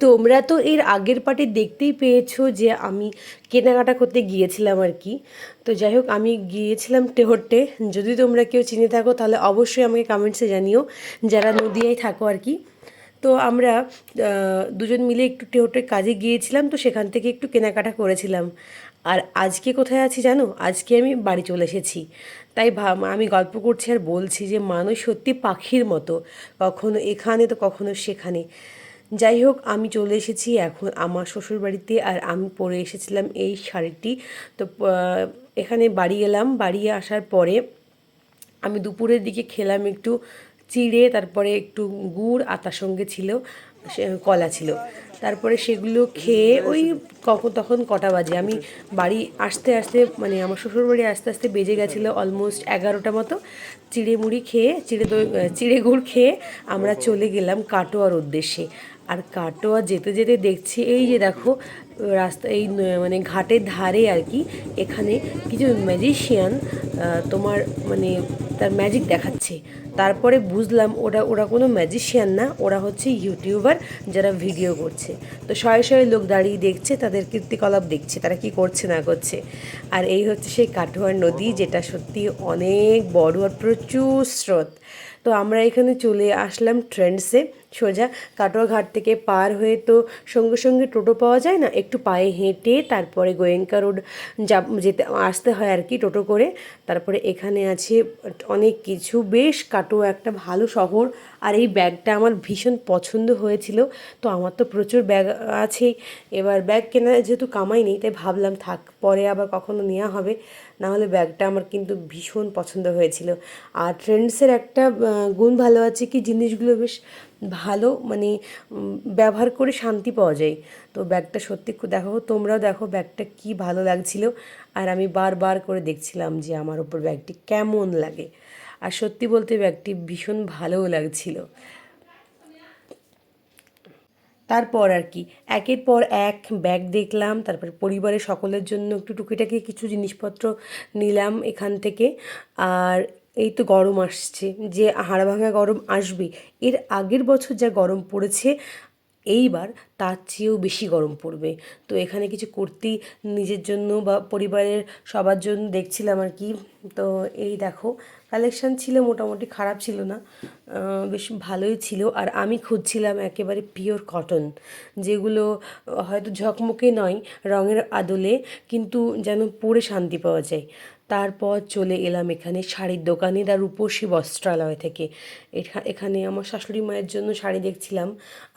তোমরা তো এর আগের পার্টে দেখতেই পেয়েছো যে আমি কেনাকাটা করতে গিয়েছিলাম আর কি। তো যাই হোক, আমি গিয়েছিলাম টেহট্টে। যদি তোমরা কেউ চিনে থাকো তাহলে অবশ্যই আমাকে কমেন্টসে জানিও, যারা নদিয়ায় থাকো আর কি। তো আমরা দুজন মিলে একটু টেহট্টের কাজে গিয়েছিলাম, তো সেখান থেকে একটু কেনাকাটা করেছিলাম। আর আজকে কোথায় আছি জানো? আজকে আমি বাড়ি চলে এসেছি। তাই আমি গল্প করছি আর বলছি যে মানুষ সত্যি পাখির মতো, কখনো এখানে তো কখনো সেখানে। যাই হোক, আমি চলে এসেছি এখন আমার শ্বশুরবাড়িতে, আর আমি পরে এসেছিলাম এই শাড়িটি। তো এখানে বাড়ি এলাম, বাড়ি আসার পরে আমি দুপুরের দিকে খেলাম একটু চিড়ে, তারপরে একটু গুড়, আর তার সঙ্গে ছিল কলা ছিল। তারপরে সেগুলো খেয়ে ওই কখন তখন কটা বাজে, আমি বাড়ি আসতে আসতে মানে আমার শ্বশুরবাড়ি আসতে আসতে বেজে গেছিলো অলমোস্ট 11টা মতো। চিড়ে মুড়ি খেয়ে, চিড়ে গুড় খেয়ে আমরা চলে গেলাম কাটোয়ার উদ্দেশ্যে। আর কাটোয়া যেতে যেতে দেখছি এই যে দেখো রাস্তা, এই মানে ঘাটের ধারে আর কি, এখানে কিছু ম্যাজিশিয়ান তোমার মানে তার ম্যাজিক দেখাচ্ছে। তারপরে বুঝলাম ওরা ওরা কোনো ম্যাজিশিয়ান না, ওরা হচ্ছে ইউটিউবার যারা ভিডিও করছে। তো শয়ে শয়ে লোক দাঁড়িয়ে দেখছে, তাদের কীর্তিকলাপ দেখছে, তারা কি করছে না করছে। আর এই হচ্ছে সেই কাটোয়ার নদী, যেটা সত্যি অনেক বড় আর প্রচুর স্রোত। তো আমরা এখানে চলে আসলাম ট্রেন্ডসে সোজা। কাটোয়া ঘাট থেকে পার হয়ে তো সঙ্গে সঙ্গে টোটো পাওয়া যায় না, একটু পায়ে হেঁটে তারপরে গোয়েঙ্কা রোড যেতে আসতে হয় আর কি টোটো করে। তারপরে এখানে আছে অনেক কিছু, বেশ কাটোয়া একটা ভালো শহর। আর এই ব্যাগটা আমার ভীষণ পছন্দ হয়েছিল। তো আমার তো প্রচুর ব্যাগ আছেই, এবার ব্যাগ কেনা যেহেতু কামাই নেই, তাই ভাবলাম থাক, পরে আবার কখনো নেওয়া হবে। নাহলে ব্যাগটা আমার কিন্তু ভীষণ পছন্দ হয়েছিল। আর ট্রেন্ডসের একটা গুণ ভালো আছে কি, জিনিসগুলো বেশ ভালো, মানে ব্যবহার করে শান্তি পাওয়া যায়। তো ব্যাগটা সত্যি দেখো, তোমরাও দেখো ব্যাগটা কি ভালো লাগছিল। আর আমি বারবার করে দেখছিলাম যে আমার ওপর ব্যাগটি কেমন লাগে। আর সত্যি বলতে ব্যাগটি ভীষণ ভালোও লাগছিল। তারপর আর কি একের পর এক ব্যাগ দেখলাম, তারপর পরিবারের সকলের জন্য একটু টুকিটাকি কিছু জিনিসপত্র নিলাম এখান থেকে। আর এই তো গরম আসছে, যে হাড়ভাঙা গরম আসবে। এর আগের বছর যা গরম পড়েছে, এইবার তার চেয়েও বেশি গরম পড়বে। তো এখানে কিছু কুর্তি নিজের জন্য বা পরিবারের সবার জন্য দেখছিলাম আর কি। তো এই দেখো, কালেকশান ছিল মোটামুটি, খারাপ ছিল না, বেশ ভালোই ছিল। আর আমি খুঁজছিলাম একেবারে পিওর কটন, যেগুলো হয়তো ঝকমকে নয় রঙের আদলে, কিন্তু যেন পরে শান্তি পাওয়া যায়। তারপর চলে এলাম এখানে শাড়ির দোকানে, আর রূপসী বস্ত্রালয় থেকে। এখানে আমার শাশুড়ি মায়ের জন্য শাড়ি দেখছিলাম।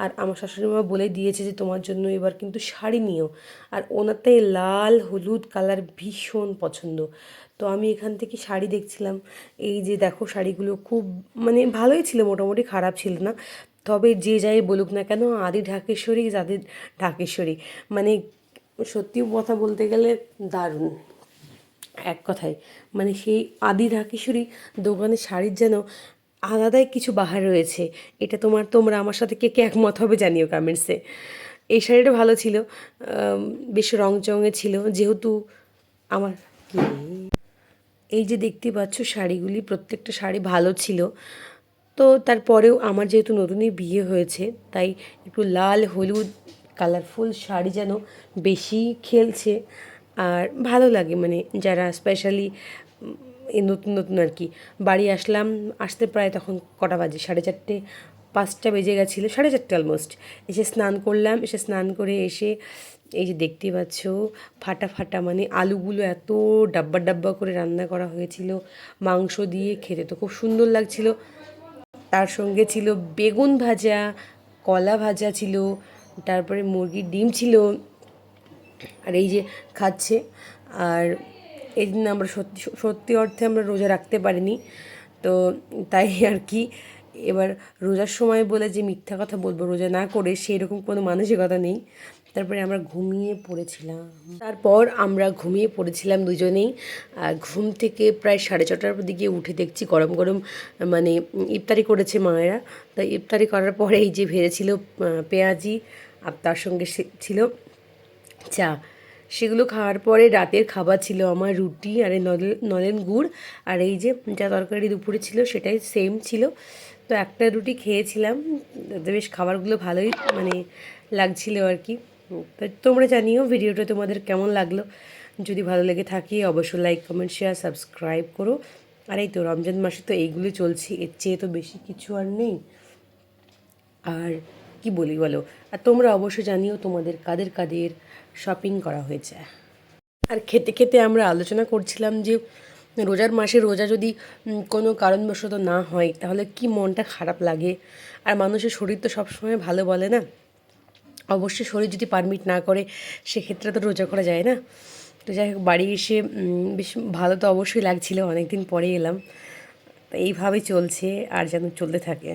আর আমার শাশুড়ি মা বলে দিয়েছে যে তোমার জন্য এবার কিন্তু শাড়ি নিও। আর ওনারটাই লাল হলুদ কালার ভীষণ পছন্দ। তো আমি এখান থেকে শাড়ি দেখছিলাম। এই যে দেখো শাড়িগুলো খুব মানে ভালোই ছিল, মোটামুটি খারাপ ছিল না। তবে যে যাই বলুক না কেন, আদি ঢাকেশ্বরী যাদের ঢাকেশ্বরী, মানে সত্যি কথা বলতে গেলে দারুণ। এক কথায় মানে সেই আদি ঢাকেশ্বরী দোকানের শাড়ির যেন আলাদাই কিছু বাহার রয়েছে। এটা তোমরা আমার সাথে কে কে একমত হবে জানিও কমেন্টসে। এই শাড়িটা ভালো ছিল, বেশ রং চঙে ছিল যেহেতু আমার কি, এই যে দেখতে পাচ্ছ শাড়িগুলি, প্রত্যেকটা শাড়ি ভালো ছিল। তো তারপরেও আমার যেহেতু নতুনই বিয়ে হয়েছে, তাই একটু লাল হলুদ কালারফুল শাড়ি যেন বেশি খেলছে। আর ভালো লাগে, মানে যারা স্পেশালি এই নতুন নতুন আর কি। বাড়ি আসলাম, আসতে প্রায় তখন কটা বাজে, 4:30 5টা বেজে গেছিলো, 4:30 অলমোস্ট। এসে স্নান করলাম, এসে স্নান করে এসে এই যে দেখতে পাচ্ছ ফাটা ফাটা, মানে আলুগুলো এত ডাব্বা ডাব্বা করে রান্না করা হয়েছিল মাংস দিয়ে, খেতে তো খুব সুন্দর লাগছিল। তার সঙ্গে ছিল বেগুন ভাজা, কলা ভাজা ছিল, তারপরে মুরগির ডিম ছিল। আর এই যে খাচ্ছে। আর এই দিন আমরা সত্যি সত্যি অর্থে আমরা রোজা রাখতে পারিনি। তো তাই আর কি, এবার রোজার সময় বলে যে মিথ্যা কথা বলবো রোজা না করে, সেই রকম কোনো মানসিকতা নেই। তারপর আমরা ঘুমিয়ে পড়েছিলাম দুজনেই। আর ঘুম থেকে প্রায় 6:30টার দিকে উঠে দেখছি গরম গরম মানে ইফতারি করেছে মায়েরা। তাই ইফতারি করার পরে এই যে ভেজেছিল পেঁয়াজি, আর তার সঙ্গে ছিল চা। সেগুলো খাওয়ার পরে রাতের খাবার ছিল আমার রুটি আর এই নলেন গুড়। আর এই যে যা তরকারি দুপুরে ছিল সেটাই সেম ছিল। তো তো একটা রুটি খেয়েছিলাম, তো বেশ খাবারগুলো ভালোই মানে লাগছিল আর কি। তো তোমরা জানিও ভিডিওটা তোমাদের কেমন লাগলো। যদি ভালো লেগে থাকে অবশ্যই লাইক কমেন্ট শেয়ার সাবস্ক্রাইব করো। আর এই তো রমজান মাসে তো এইগুলো চলছে, এর চেয়ে তো বেশি কিছু আর নেই। আর কি বলি বলো, আর তোমরা অবশ্যই জানিও তোমাদের কাদের কাদের শপিং করা হয়েছে। আর খেতে খেতে আমরা আলোচনা করছিলাম যে রোজার মাসে রোজা যদি কোনো কারণবশত না হয় তাহলে কি মনটা খারাপ লাগে। আর মানুষের শরীর তো সবসময় ভালো বলে না, অবশ্যই শরীর যদি পারমিট না করে সেক্ষেত্রে তো রোজা করা যায় না। তো যাই হোক, বাড়ি এসে বেশ ভালো তো অবশ্যই লাগছিল, অনেক দিন পরে এলাম। তো এইভাবেই চলছে আর যেন চলতে থাকে।